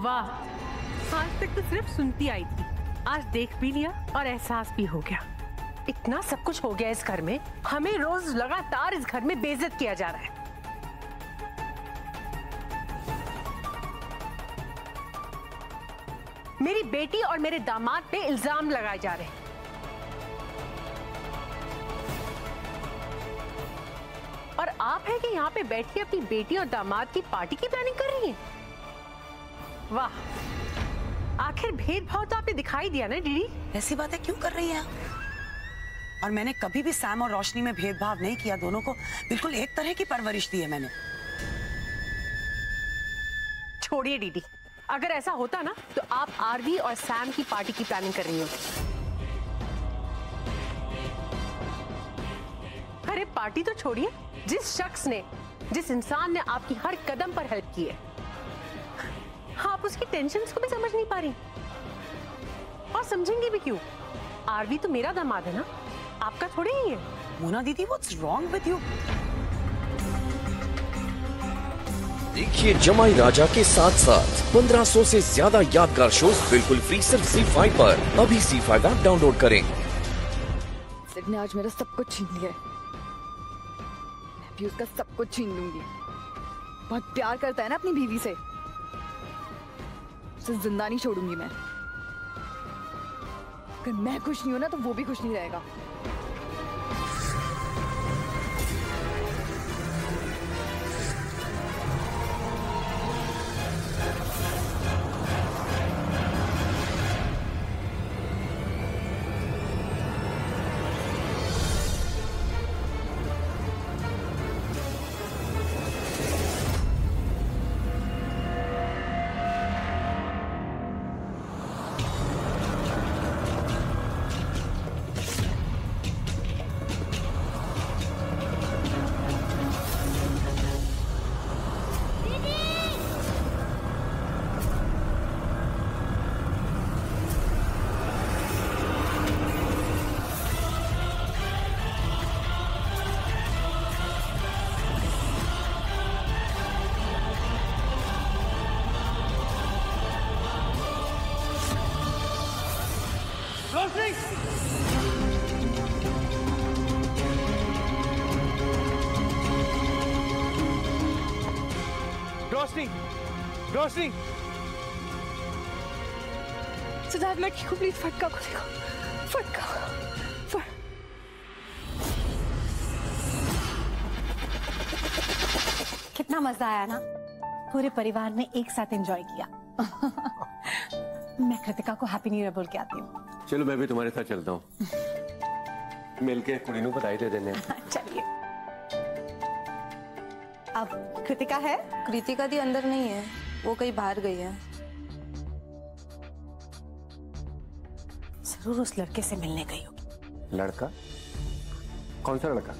वाह, आज तक तो सिर्फ सुनती आई थी, आज देख भी लिया और एहसास भी हो गया। इतना सब कुछ हो गया इस घर में, हमें रोज लगातार इस घर में बेइज्जत किया जा रहा है। मेरी बेटी और मेरे दामाद पे इल्जाम लगाए जा रहे हैं। और आप है कि यहाँ पे बैठी अपनी बेटी और दामाद की पार्टी की प्लानिंग कर रही हैं। वाह, आखिर भेदभाव तो आपने दिखाई दिया ना दीदी। ऐसी बातें क्यों कर रही हैं? और मैंने कभी भी सैम और रोशनी में भेदभाव नहीं किया, दोनों को बिल्कुल एक तरह की परवरिश दी है मैंने। छोड़िए दीदी, अगर ऐसा होता ना तो आप आरवी और सैम की पार्टी की प्लानिंग कर रही हो। अरे पार्टी तो छोड़िए, जिस शख्स ने, जिस इंसान ने आपकी हर कदम पर हेल्प की है, आप उसकी टेंशन्स को भी समझ नहीं पा रही। और समझेंगे भी क्यों? आरवी तो मेरा दामाद है ना, आपका थोड़ी ही है। मोना दीदी, व्हाट्स रॉन्ग विद यू? देखिए जमाई राजा के साथ साथ 1500 से ज्यादा यादगार शोज बिल्कुल फ्री सिर्फ ZEE5 पर। अभी ZEE5 ऐप डाउनलोड करें। सिड ने आज मेरा सब कुछ छीन लिया है, मैं भी उसका सब कुछ छीन लूंगी। बहुत प्यार करता है ना अपनी बीवी से, उसे जिंदा नहीं छोड़ूंगी मैं। अगर मैं खुश नहीं हूं ना तो वो भी खुश नहीं रहेगा। रोशनी, रोशनी, सिद्धार्थ मैं क्यों? प्लीज फटका को देखो, फटका। कितना मजा आया ना, पूरे परिवार ने एक साथ एंजॉय किया। मैं कृतिका को हैप्पी न्यू ईयर बोल के आती हूँ। चलो मैं भी तुम्हारे साथ चलता हूँ, मिलके कुड़ी नू बधाई दे देने। चलिए। अब कृतिका है? कृतिका दी अंदर नहीं है, वो कहीं बाहर गई है। जरूर उस लड़के से मिलने गई होगी। लड़का? कौन सा लड़का?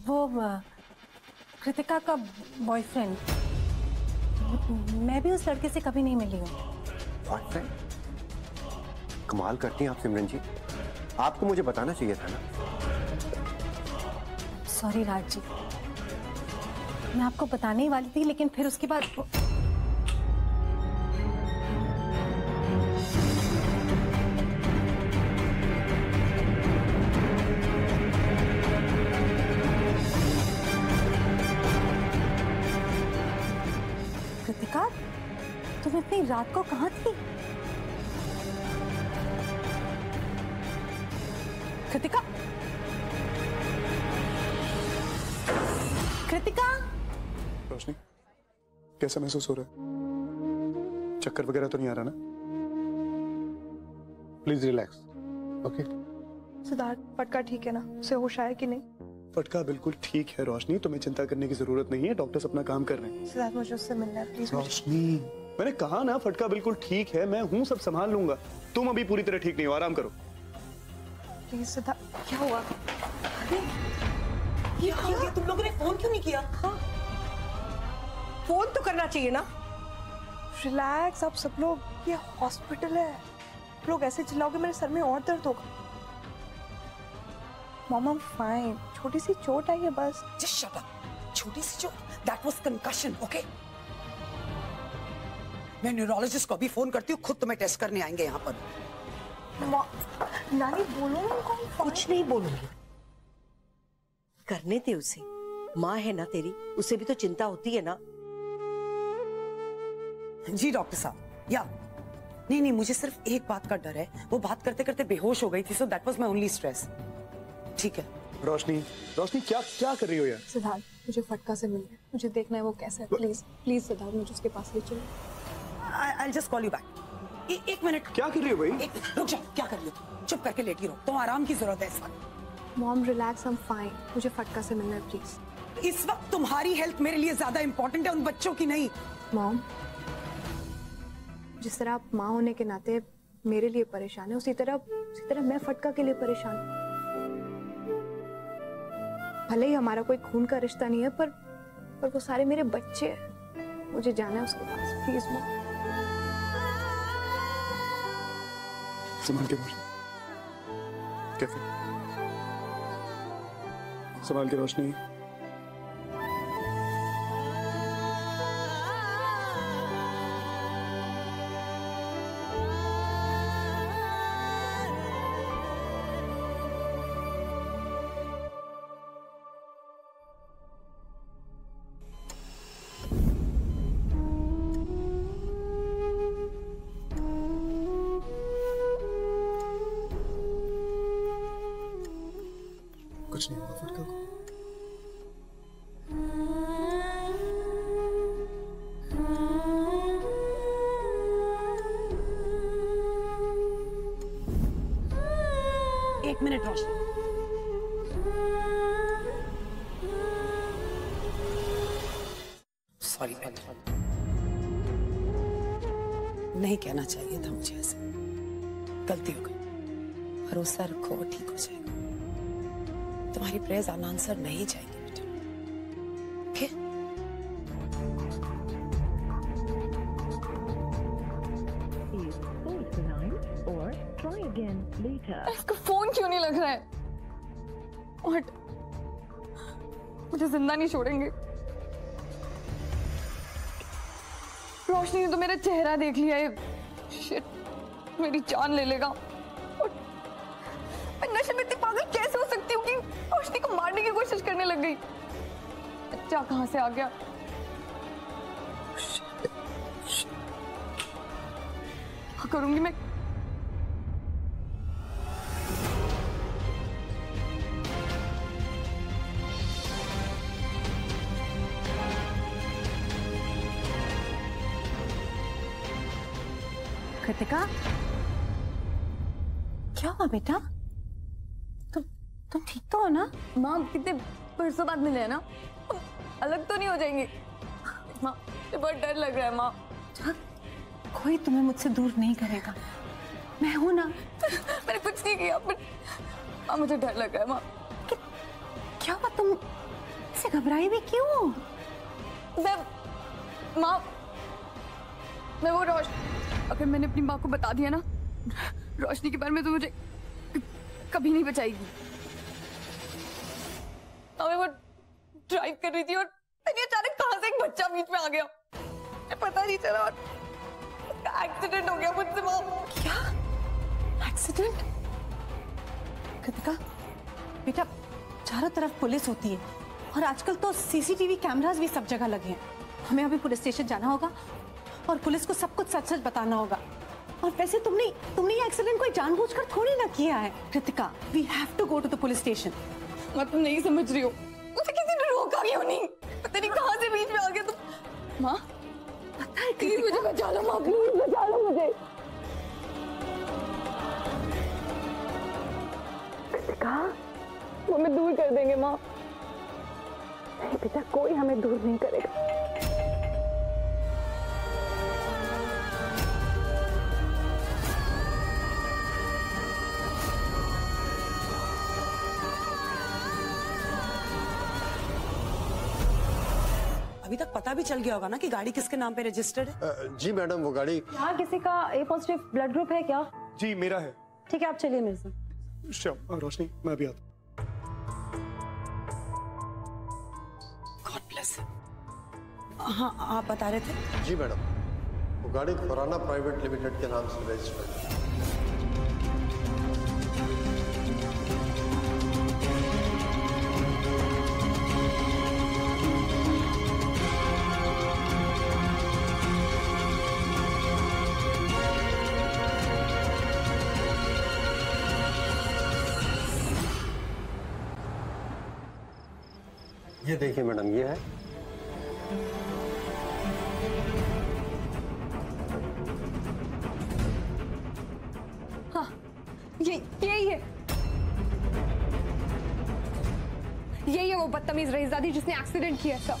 वो कृतिका का बॉयफ्रेंड। मैं भी उस लड़के से कभी नहीं मिली हूँ। बॉयफ्रेंड? कमाल करती हैं आप सिमरन जी, आपको मुझे बताना चाहिए था ना। सॉरी राज जी, मैं आपको बताने ही वाली थी, लेकिन फिर उसके बाद कृतिका, तुम इतनी रात को कहाँ थी? कृतिका, कृतिका। रोशनी, कैसा महसूस हो रहा है? चक्कर वगैरह तो नहीं आ रहा ना? Please relax, okay? सिद्धार्थ, फटका ठीक है ना? उसे होश आया कि नहीं? फटका बिल्कुल ठीक है रोशनी, तुम्हें चिंता करने की जरूरत नहीं है, डॉक्टर्स अपना काम कर रहे हैं। सिद्धार्थ, मुझे उससे मिलना है प्लीज। रोशनी, मैंने कहा ना फटका बिल्कुल ठीक है, मैं हूँ, सब संभाल लूंगा। तुम अभी पूरी तरह ठीक नहीं हो, आराम करो। प्लीज सिद्धार्थ। क्या हुआ? ये क्या? तुम लोगों ने फोन क्यों नहीं किया? हाँ? फोन तो करना चाहिए ना। रिलैक्स आप सब लोग, ये हॉस्पिटल है। लोग ऐसे चिल्लाओगे मेरे सर में और दर्द होगा। मॉम, आई एम फाइन, छोटी सी चोट आई है बस। Just shut up. छोटी सी चोट, दैट वाज कंकशन, ओके? मैं न्यूरोलॉजिस्ट को भी फोन करती हूँ, खुद तुम्हें टेस्ट करने आएंगे यहाँ पर। नानी बोलो उनको। कुछ नहीं बोलूंगी, करने दे उसे। माँ है ना तेरी, उसे भी तो चिंता होती है ना। जी डॉक्टर साहब, या नहीं, मुझे सिर्फ एक बात का डर है, वो बात करते करते बेहोश हो गई थी, so that was my only stress. ठीक है। रोशनी क्या क्या कर रही हो यार? सिद्धार्थ, मुझे फटका से मिलना है, मुझे देखना है वो कैसा है। प्लीज प्लीज सिद्धार्थ, मुझे उसके पास ले चलो। I'll just call you back। एक मिनट। क्या कर रही हो भाई? रुक जा, क्या कर रही हो? चुप करके लेटी रहो, तो आराम की जरूरत है इस वक्त। Mom relax, I am fine, मुझे फटका से मिलना है प्लीज। इस वक्त तुम्हारी हेल्थ मेरे लिए ज्यादा इंपॉर्टेंट है, उन बच्चों की नहीं। मॉम, जिस तरह आप माँ होने के नाते मेरे लिए परेशान है, उसी तरह मैं फटका के लिए परेशान हूँ। भले ही हमारा कोई खून का रिश्ता नहीं है, पर वो सारे मेरे बच्चे हैं। मुझे जाना है उसके पास, प्लीज मॉम। संभाल के रोशनी, कैसे? संभाल के रोशनी। कुछ नहीं हुआ फटका को। एक मिनट रोशनी। सॉरी बेटा, नहीं कहना चाहिए था मुझे ऐसे, गलती हो गई। भरोसा रखो, ठीक हो जाएगा। तुम्हारी प्रेयर्स अनआंसर नहीं जाएगी बेटा, ओके? इसका फोन क्यों नहीं लग रहा है? और मुझे जिंदा नहीं छोड़ेंगे। रोशनी ने तो मेरा चेहरा देख लिया है। शिट, मेरी जान ले लेगा। और मैं नशे में इतनी पागल कैसे हो सकती हूँ कि रोशनी को मारने की कोशिश करने लग गई? बच्चा कहाँ से आ गया? क्या करूंगी मैं? कृतिका, क्या हुआ बेटा? तुम ठीक तो हो ना? माँ, कितने बरसों बाद मिले हैं ना, अलग तो नहीं हो जाएंगे? माँ, मुझे बहुत डर लग रहा है माँ। कोई तुम्हें मुझसे दूर नहीं करेगा, मैं हूं ना। मैंने कुछ नहीं किया, पर मुझे डर लग रहा है माँ। क्या हुआ? तुम ऐसे घबराई भी क्यों? मैं वो अगर मैंने अपनी माँ को बता दिया ना रोशनी के बारे में, तो मुझे कभी नहीं बचाएगी। मैं वो ड्राइव कर रही थी और अचानक कहां से एक बच्चा बीच में आ गया, मुझे पता नहीं चला और एक्सीडेंट हो गया मुझसे। माँ, क्या एक्सीडेंट? कृतिका बेटा, चारों तरफ पुलिस होती है और आजकल तो सीसीटीवी कैमरास भी सब जगह लगे हैं। हमें अभी पुलिस स्टेशन जाना होगा और पुलिस को सब कुछ सच सच बताना होगा। और वैसे तुमने ये एक्सीडेंट कोई जानबूझकर थोड़ी ना किया है। Kritika, we have to go to the police station. मैं तुम नहीं समझ रही हो, मुझे किसी ने रोका क्यों नहीं? पता नहीं कहां से बीच में आ गया तुम। माँ, पता है प्लीज मुझे बचा लो माँ, प्लीज बचा लो मुझे। कृतिका, वो हमें दूर कर देंगे माँ। नहीं बेटा, कोई हमें दूर नहीं करेगा। अभी तक पता भी चल गया होगा ना कि गाड़ी किसके नाम पे रजिस्टर्ड है? जी मैडम, वो गाड़ी। यहाँ किसी का ए पॉजिटिव ब्लड ग्रुप है क्या? जी मेरा है। ठीक है, आप चलिए मेरे साथ। श्योर। रोशनी, मैं भी आता। गॉड हाँ, आप बता रहे थे? जी मैडम, वो गाड़ी खुराना प्राइवेट लिमिटेड के नाम से रजिस्टर्ड है। ये देखिए मैडम, ये है। हाँ, यही है। यही है वो बदतमीज रईसजादी जिसने एक्सीडेंट किया सर।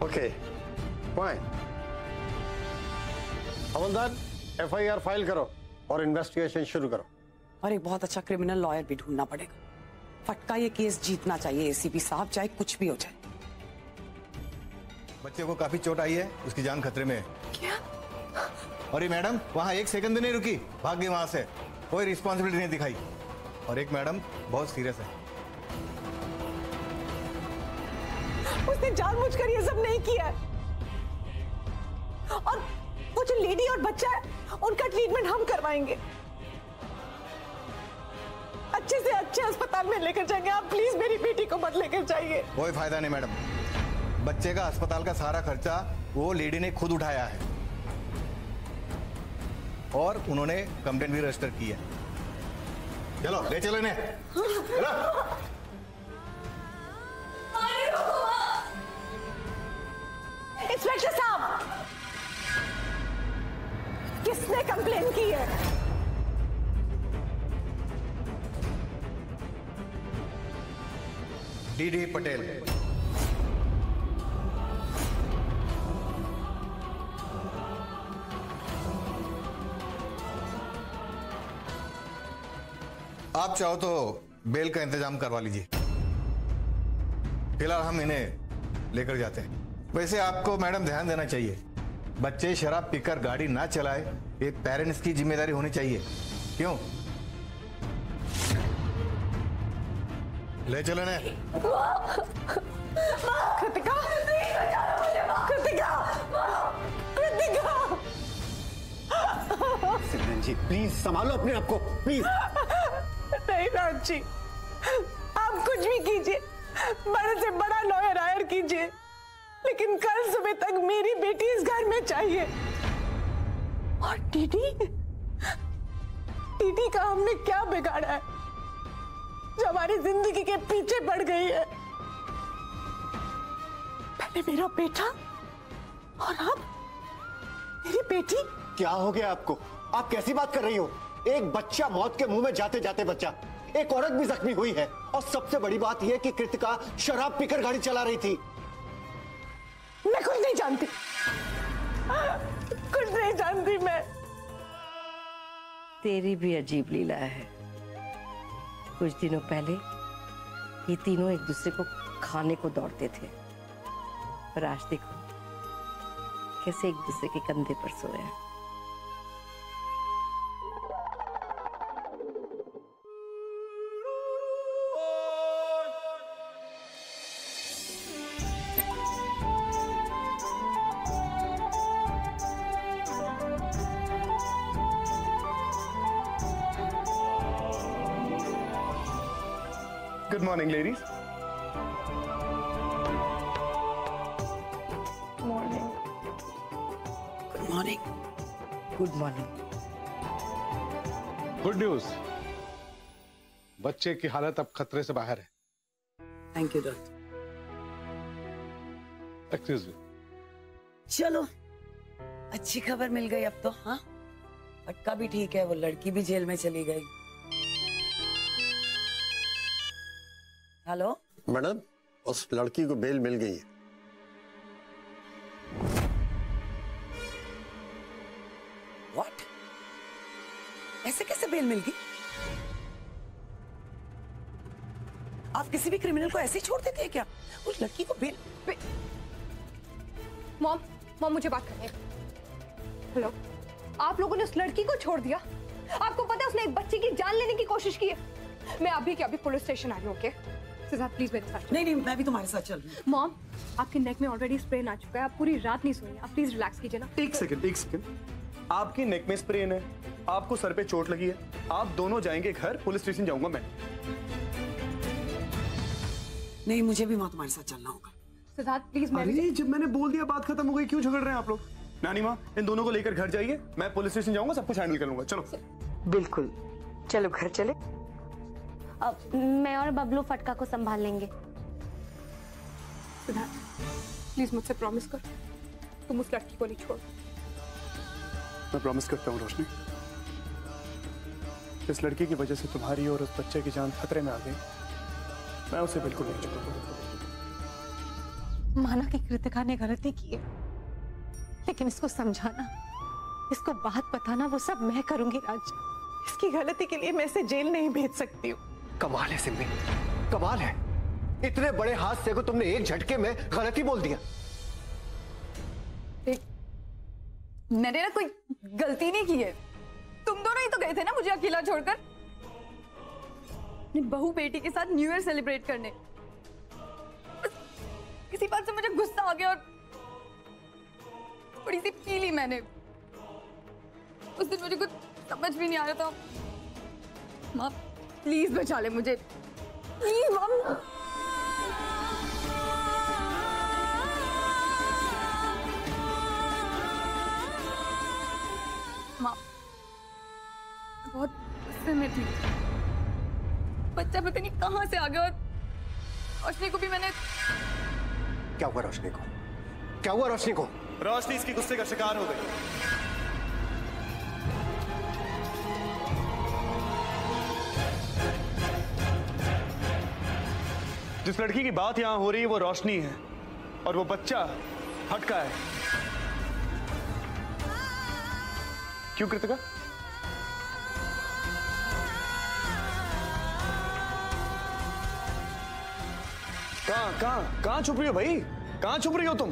Okay, fine. हवलदार, एफआईआर फाइल करो और इन्वेस्टिगेशन शुरू करो। और एक बहुत अच्छा क्रिमिनल लॉयर भी ढूंढना पड़ेगा। फटका ये केस जीतना चाहिए एसीपी साहब, चाहे कुछ भी हो जाए। बच्चे को काफी चोट आई है, उसकी जान खतरे में है। क्या? और ये मैडम वहाँ एक सेकंड भी नहीं रुकी, भाग गई वहां से, कोई रिस्पॉन्सिबिलिटी नहीं दिखाई। और एक मैडम बहुत सीरियस है। उसने जानबूझकर ये सब नहीं किया। और वो जो लेडी और बच्चा है, उनका ट्रीटमेंट हम करवाएंगे। अच्छे से अच्छे अस्पताल में लेकर जाएंगे। आप प्लीज मेरी बेटी को मत लेकर जाइए। कोई फायदा नहीं मैडम, बच्चे का अस्पताल का सारा खर्चा वो लेडी ने खुद उठाया है और उन्होंने कंप्लेंट भी रजिस्टर की है। चलो ले चलो इन्हें। चलो। इंस्पेक्टर साहब, किसने कंप्लेन की है? डीडी पटेल। आप चाहो तो बेल का इंतजाम करवा लीजिए, फिलहाल हम इन्हें लेकर जाते हैं। वैसे आपको मैडम ध्यान देना चाहिए, बच्चे शराब पीकर गाड़ी ना चलाए, ये पेरेंट्स की जिम्मेदारी होनी चाहिए। क्यों? ले चलो ने। कृतिका, कृतिका, कृतिका। सिमरन जी प्लीज संभालो अपने आप को, प्लीज। नहीं राज जी, आप कुछ भी कीजिए, बड़े से बड़ा लॉयर हायर कीजिए, लेकिन कल सुबह तक मेरी बेटी इस घर में चाहिए। और टीटी, टीटी का हमने क्या बिगाड़ा है जो हमारी जिंदगी के पीछे पड़ गई है? पहले मेरा बेटा और अब मेरी बेटी। क्या हो गया आपको? आप कैसी बात कर रही हो? एक बच्चा मौत के मुंह में जाते जाते बच्चा, एक औरत भी जख्मी हुई है, और सबसे बड़ी बात यह कि कृतिका शराब पीकर गाड़ी चला रही थी। मैं कुछ नहीं जानती, कुछ नहीं जानती मैं। तेरी भी अजीब लीला है। कुछ दिनों पहले ये तीनों एक दूसरे को खाने को दौड़ते थे, पर आज देखो कैसे एक दूसरे के कंधे पर सोए हैं। Good morning, ladies. Morning. Good morning. Good morning. Good news, बच्चे की हालत अब खतरे से बाहर है। Thank you doctor. Excuse me. चलो, अच्छी खबर मिल गई अब तो। हाँ, फटका भी ठीक है, वो लड़की भी जेल में चली गई। हेलो मैडम, उस लड़की को बेल मिल गई है। व्हाट? ऐसे कैसे बेल मिल गई? आप किसी भी क्रिमिनल को ऐसे ही छोड़ देते हैं क्या? उस लड़की को बेल। मॉम, मुझे बात करनी है। हेलो, आप लोगों ने उस लड़की को छोड़ दिया, आपको पता है उसने एक बच्ची की जान लेने की कोशिश की है। मैं अभी के अभी पुलिस स्टेशन आ रही हूँ। ओके सिद्धार्थ प्लीज मेरे साथ। नहीं, मैं भी तुम्हारे साथ चल रही हूँ। मॉम, आपके नेक में ऑलरेडी स्प्रेन आ चुका है, आप पूरी रात नहीं सोई, आप प्लीज रिलैक्स कीजिए ना। एक सेकंड। आपकी नेक में स्प्रेन है, आपको सर पे चोट लगी है, आप दोनों जाएंगे घर, पुलिस स्टेशन जाऊंगा मैं। नहीं, मुझे भी वहां तुम्हारे साथ चलना होगा। सिद्धार्थ प्लीज। अरे जब मैंने बोल दिया बात खत्म हो गई, क्यों झगड़ रहे हैं आप लोग? नानी माँ, इन दोनों को लेकर घर जाइए, मैं पुलिस स्टेशन जाऊंगा, सब कुछ हैंडल कर लूंगा। चलो। बिल्कुल, चलो घर चले। अब मैं और बबलू फटका को संभाल लेंगे। सिद्धार्थ प्लीज मुझसे प्रॉमिस कर, तुम उस लड़की को नहीं छोड़। मैं प्रॉमिस करता हूँ रोशनी, इस लड़की की वजह से तुम्हारी और उस बच्चे की जान खतरे में आ गई, मैं उसे बिल्कुल नहीं छोड़ूंगा। माना कि कृतिका ने गलती की है, लेकिन इसको समझाना, इसको बात बताना, वो सब मैं करूंगी राज। इसकी गलती के लिए मैं इसे जेल नहीं भेज सकती हूँ। कमाल है सिम्मी, कमाल है। इतने बड़े हादसे को तुमने एक झटके में गलती बोल दिया। मैंने ना कोई गलती नहीं की है, तुम दोनों ही तो गए थे ना मुझे अकेला छोड़कर अपनी बहू बेटी के साथ न्यू ईयर सेलिब्रेट करने। किसी बात से मुझे गुस्सा आ गया और थोड़ी सी पी ली मैंने। उस दिन मुझे कुछ समझ भी नहीं आ रहा था। माँ प्लीज बचा ले मुझे, प्लीज माँ। माँ बहुत गुस्से में थी, बच्चा पता नहीं कहाँ से आ गया और रोशनी को भी मैंने। क्या हुआ रोशनी को? क्या हुआ रोशनी को? रोशनी इसके गुस्से का शिकार हो गई। जिस लड़की की बात यहां हो रही है वो रोशनी है और वो बच्चा फटका है। क्यों कृतिका? कहां छुप रही हो भाई? कहां छुप रही हो तुम?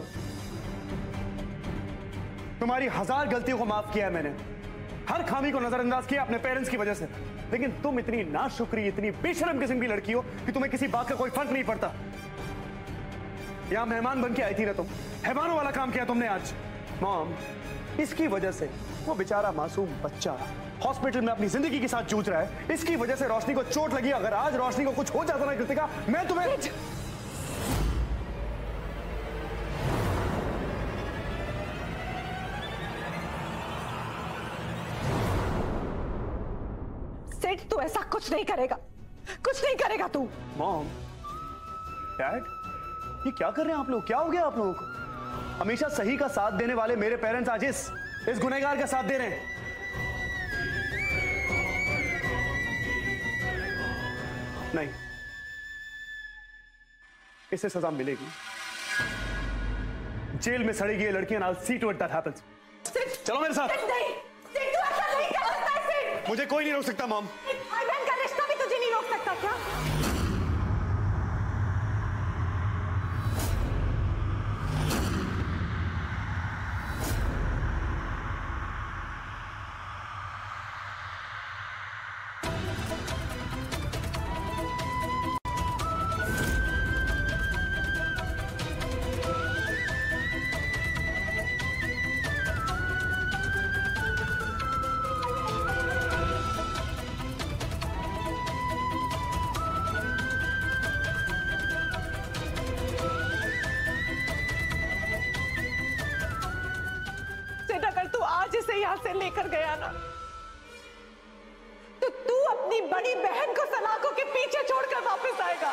तुम्हारी 1000 गलतियों को माफ किया है मैंने, हर खामी को नजरअंदाज किया अपने पेरेंट्स की वजह से, लेकिन तुम इतनी नाशुक्री, इतनी बेशर्म किस्म की लड़की हो कि तुम्हें किसी बात का कोई फर्क नहीं पड़ता। यहां मेहमान बन के आई थी ना तुम, हैवानों वाला काम किया तुमने आज। मॉम, इसकी वजह से वो बेचारा मासूम बच्चा हॉस्पिटल में अपनी जिंदगी के साथ जूझ रहा है, इसकी वजह से रोशनी को चोट लगी। अगर आज रोशनी को कुछ हो जाता ना कृतिका, मैं तुम्हें। सेठ तू ऐसा कुछ नहीं करेगा, कुछ नहीं करेगा तू। मॉम, डैड, ये क्या कर रहे हैं आप लोग? क्या हो गया आप लोगों को? हमेशा सही का साथ देने वाले मेरे पेरेंट्स आज इस गुनहगार का साथ दे रहे हैं। नहीं, इसे सजा मिलेगी। जेल में सड़ेगी ये लड़कियां। I'll see to it that happens. चलो मेरे साथ। नहीं, सेठ तू ऐसा नहीं कर सकता सेठ। मुझे कोई नहीं रोक सकता मॉम। भाई बहन का रिश्ता भी तुझे नहीं रोक सकता क्या? यहाँ से लेकर गया ना, तो तू अपनी बड़ी बहन को सलाखों के पीछे छोड़कर वापस आएगा।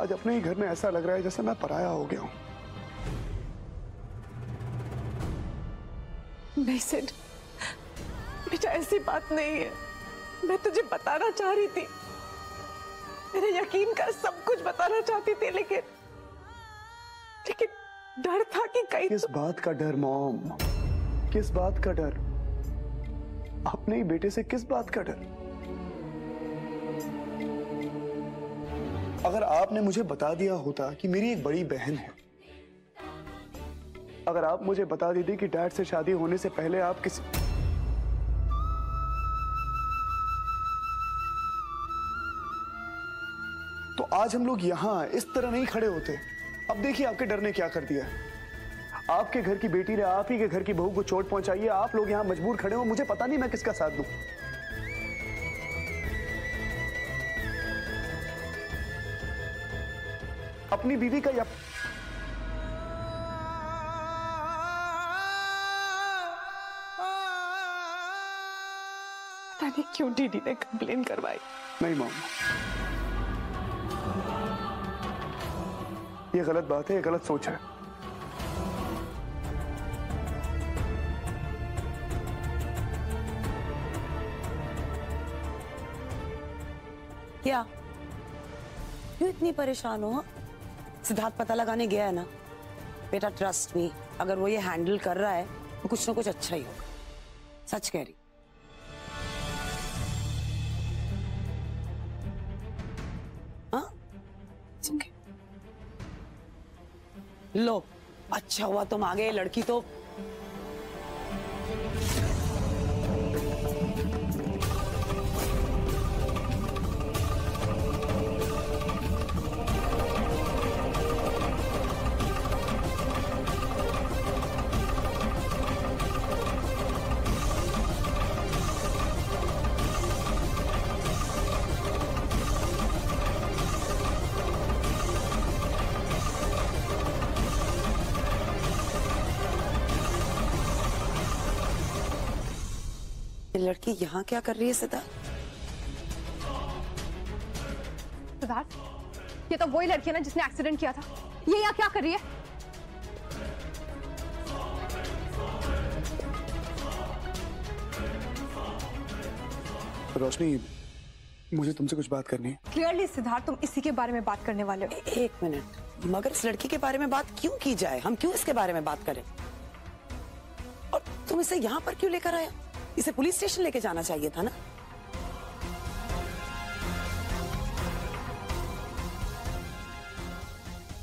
आज अपने ही घर में ऐसा लग रहा है जैसे मैं पराया हो गया हूं। नहीं सिड, बेटा ऐसी बात नहीं है। मैं तुझे बताना चाह रही थी, मेरे यकीन का सब कुछ बताना चाहती थी, लेकिन डर था कि कहीं। किस बात का डर मॉम? किस बात का डर? अपने ही बेटे से किस बात का डर? अगर आपने मुझे बता दिया होता कि मेरी एक बड़ी बहन है, अगर आप मुझे बता देती कि डैड से शादी होने से पहले आप आज हम लोग यहाँ इस तरह नहीं खड़े होते। अब देखिए आपके डर ने क्या कर दिया है। आपके घर की बेटी ने आप ही के घर की बहू को चोट पहुंचाई है, आप लोग यहाँ मजबूर खड़े हो, मुझे पता नहीं मैं किसका साथ दूं। अपनी बीवी का या पता नहीं क्यों दीदी ने कंप्लेन करवाई। नहीं मॉम, ये गलत बात है, ये गलत सोच है। क्या क्यों इतनी परेशान हो? सिद्धार्थ पता लगाने गया है ना बेटा, ट्रस्ट मी, अगर वो ये हैंडल कर रहा है तो कुछ ना कुछ अच्छा ही होगा, सच कह रही। हाँ okay. लो अच्छा हुआ तुम आ गए, लड़की तो लड़की यहाँ क्या कर रही है? सिद्धार्थ, ये तो वही लड़की है ना जिसने एक्सीडेंट किया था। ये यहाँ क्या कर रही है? रोशनी, मुझे तुमसे कुछ बात करनी है। क्लियरली सिद्धार्थ, तुम इसी के बारे में बात करने वाले हो। एक मिनट, मगर इस लड़की के बारे में बात क्यों की जाए? हम क्यों इसके बारे में बात करें? और तुम इसे यहाँ पर क्यों लेकर आया? इसे पुलिस स्टेशन लेके जाना चाहिए था ना।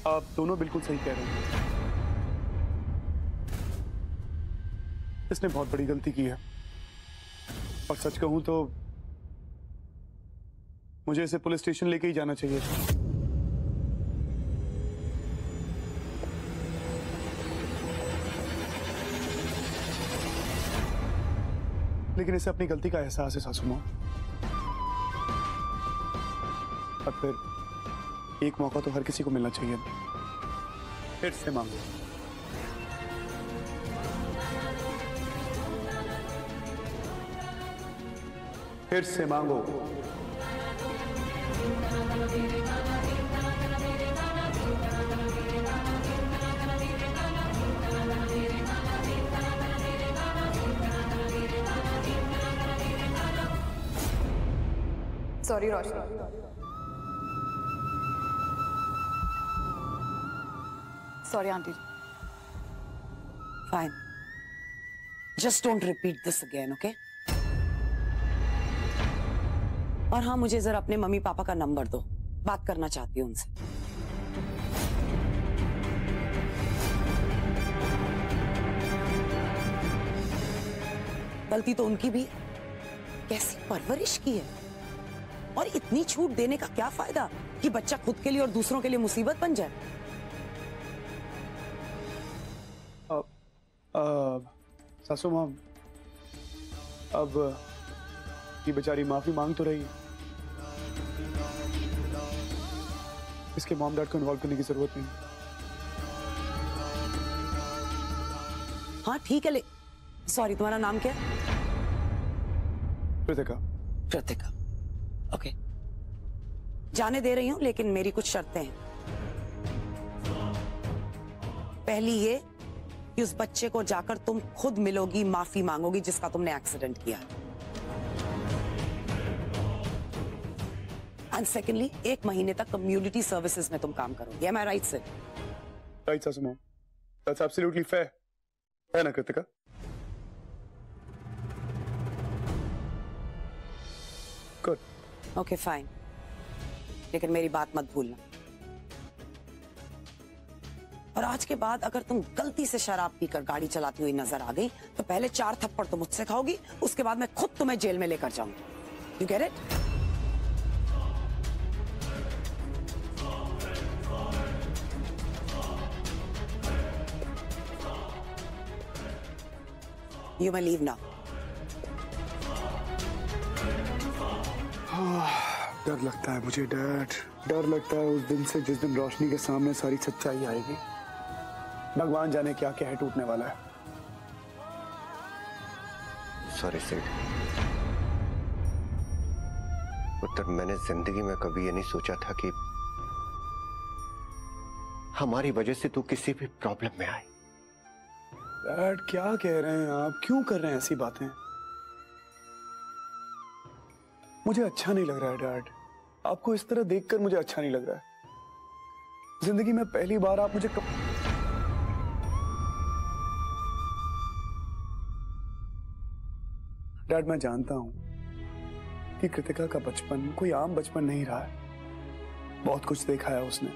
आप दोनों बिल्कुल सही कह रहे हैं। इसने बहुत बड़ी गलती की है और सच कहूं तो मुझे इसे पुलिस स्टेशन लेके ही जाना चाहिए था। लेकिन इसे अपनी गलती का एहसास है सासू मां, और फिर एक मौका तो हर किसी को मिलना चाहिए। फिर से मांगो, फिर से मांगो। Sorry Roshni. Sorry aunty. Fine, just don't repeat this again, okay? और हाँ, मुझे जरा अपने मम्मी पापा का नंबर दो, बात करना चाहती हूँ उनसे। गलती तो उनकी भी है, कैसी परवरिश की है, और इतनी छूट देने का क्या फायदा कि बच्चा खुद के लिए और दूसरों के लिए मुसीबत बन जाए। सासू मां, अब ये बेचारी माफी मांग तो रही है, इसके मॉम डैड को इन्वॉल्व करने की जरूरत नहीं। हाँ ठीक है, सॉरी, तुम्हारा नाम क्या है? कृतिका। कृतिका, ओके। जाने दे रही हूं, लेकिन मेरी कुछ शर्तें हैं। पहली ये कि उस बच्चे को जाकर तुम खुद मिलोगी, माफी मांगोगी जिसका तुमने एक्सीडेंट किया। एंड सेकेंडली, 1 महीने तक कम्युनिटी सर्विसेज में तुम काम करोगे। एम आई राइट सर? राइट सासू मां, दैट्स एब्सोल्युटली फेयर, है ना कृतिका? गुड, ओके फाइन, लेकिन मेरी बात मत भूलना। और आज के बाद अगर तुम गलती से शराब पीकर गाड़ी चलाती हुई नजर आ गई तो पहले 4 थप्पड़ तो मुझसे खाओगी, उसके बाद मैं खुद तुम्हें जेल में लेकर जाऊंगी। You get it? You may leave now. डर लगता है मुझे डैड, डर लगता है उस दिन से जिस दिन रोशनी के सामने सारी सच्चाई आएगी। भगवान जाने क्या क्या है टूटने वाला है। सॉरी सिड, उत्तर मैंने जिंदगी में कभी ये नहीं सोचा था कि हमारी वजह से तू किसी भी प्रॉब्लम में आए। डैड क्या कह रहे हैं आप, क्यों कर रहे हैं ऐसी बातें? मुझे अच्छा नहीं लग रहा है डैड, आपको इस तरह देखकर मुझे अच्छा नहीं लग रहा है। जिंदगी में पहली बार आप मुझे डैड मैं जानता हूं कि कृतिका का बचपन कोई आम बचपन नहीं रहा है, बहुत कुछ देखा है उसने।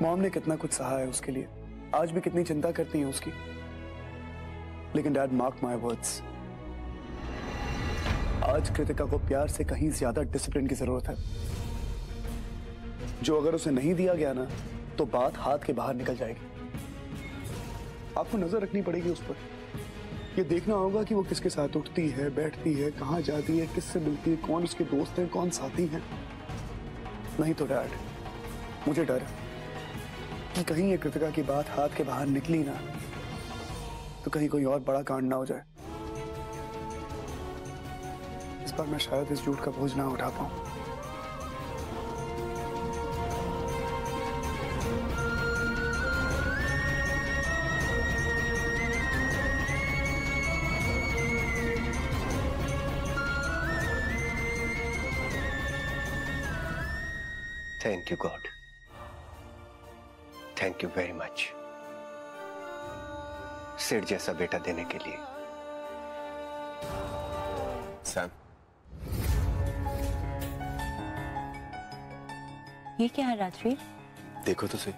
मॉम ने कितना कुछ सहा है उसके लिए, आज भी कितनी चिंता करती है उसकी। लेकिन डैड मार्क माय वर्ड्स, आज कृतिका को प्यार से कहीं ज्यादा डिसिप्लिन की जरूरत है। जो अगर उसे नहीं दिया गया ना तो बात हाथ के बाहर निकल जाएगी। आपको नजर रखनी पड़ेगी उस पर, ये देखना होगा कि वो किसके साथ उठती है, बैठती है, कहां जाती है, किससे मिलती है, कौन उसके दोस्त हैं, कौन साथी हैं। नहीं तो डैड मुझे डर है कि कहीं ये कृतिका की बात हाथ के बाहर निकली ना तो कहीं कोई और बड़ा कांड ना हो जाए। इस बार मैं शायद इस झूठ का बोझ ना उठा पाऊं। Thank you God, thank you very much Sid जैसा बेटा देने के लिए। सैम, ये क्या है राजवीर? देखो तो सही।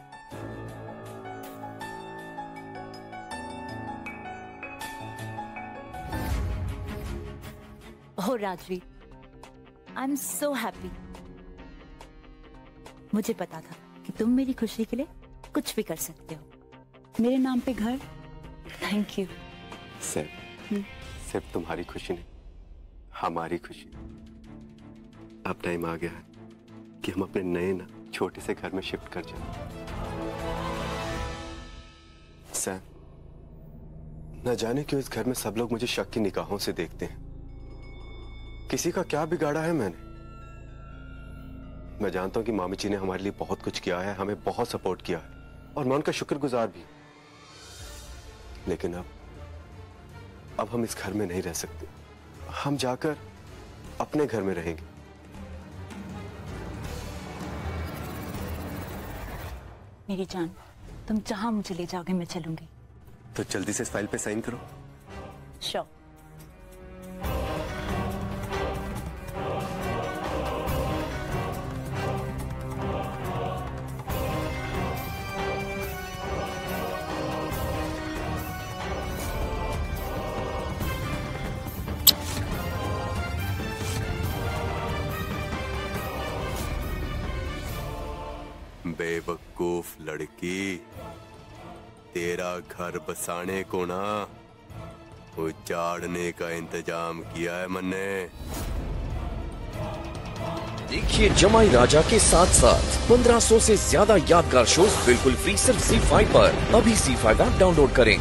Oh Rajveer, I am so happy. मुझे पता था कि तुम मेरी खुशी के लिए कुछ भी कर सकते हो। मेरे नाम पे घर, थैंक यू। सिर्फ तुम्हारी खुशी नहीं, हमारी खुशी। अब टाइम आ गया है कि हम अपने नए ना छोटे से घर में शिफ्ट कर जाएं। सैम, न जाने क्यों इस घर में सब लोग मुझे शक की निगाहों से देखते हैं। किसी का क्या बिगाड़ा है मैंने? मैं जानता हूं कि मामी जी ने हमारे लिए बहुत कुछ किया है, हमें बहुत सपोर्ट किया है और मैं उनका शुक्रगुजार भी। लेकिन अब हम इस घर में नहीं रह सकते। हम जाकर अपने घर में रहेंगे। मेरी जान, तुम जहां मुझे ले जाओगे मैं चलूंगी। तो जल्दी से इस फाइल पे साइन करो। श्योर। बेवकूफ लड़की, तेरा घर बसाने को ना उजाड़ने का इंतजाम किया है मैंने। देखिए जमाई राजा के साथ साथ 1500 से ज्यादा यादगार शोज बिल्कुल फ्री सिर्फ ZEE5 पर। अभी ZEE5 ऐप डाउनलोड करें।